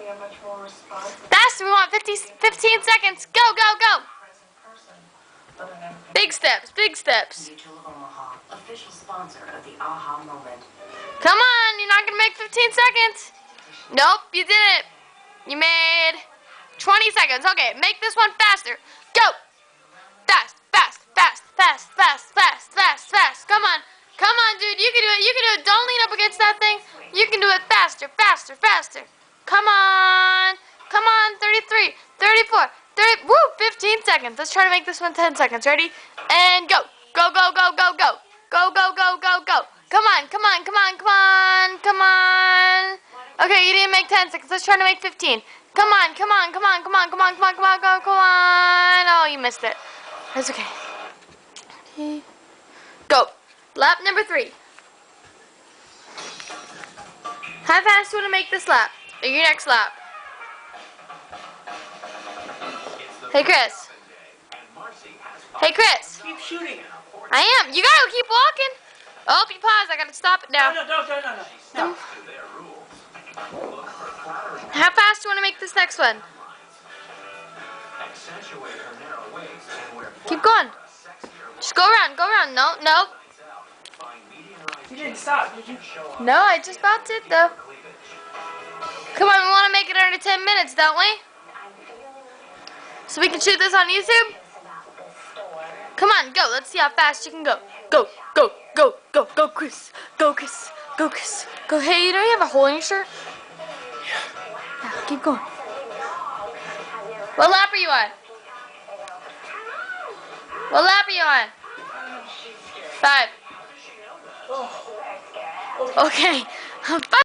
Faster, we want 15 seconds. Go, go, go. Big steps, big steps. Mutual of Omaha, official sponsor of the AHA Moment. Come on, you're not going to make 15 seconds. Nope, you didn't. You made 20 seconds. Okay, make this one faster. Go. Fast, fast, fast, fast, fast, fast, fast, fast. Come on. Come on, dude. You can do it. You can do it. Don't lean up against that thing. You can do it faster, faster, faster. Come on. Come on. 33, 34, 30. Woo, 15 seconds. Let's try to make this one 10 seconds. Ready? And go. Go, go, go, go, go. Go, go, go, go, go. Come on, come on, come on, come on, come on. Okay, you didn't make 10 seconds. Let's try to make 15. Come on, come on, come on, come on, come on, come on, come on, come on, come on. Oh, you missed it. That's okay. Go. Lap number 3. How fast do you want to make this lap? Or your next lap? Hey, Chris. Hey, Chris. Keep shooting. I am. You gotta keep walking. Oh, you pause. I gotta stop it now. No. How fast do you want to make this next one? Keep going. Just go around. Go around. No, no. You didn't stop, did you? No, I just stopped it though. Come on, we want to make it under 10 minutes, don't we? So we can shoot this on YouTube? Come on, go. Let's see how fast you can go. Go, go, go, go, go, Chris. Go, Chris. Go, Chris. Go. Hey, you know you have a hole in your shirt? Yeah, keep going. What lap are you on? What lap are you on? 5. Okay. 5.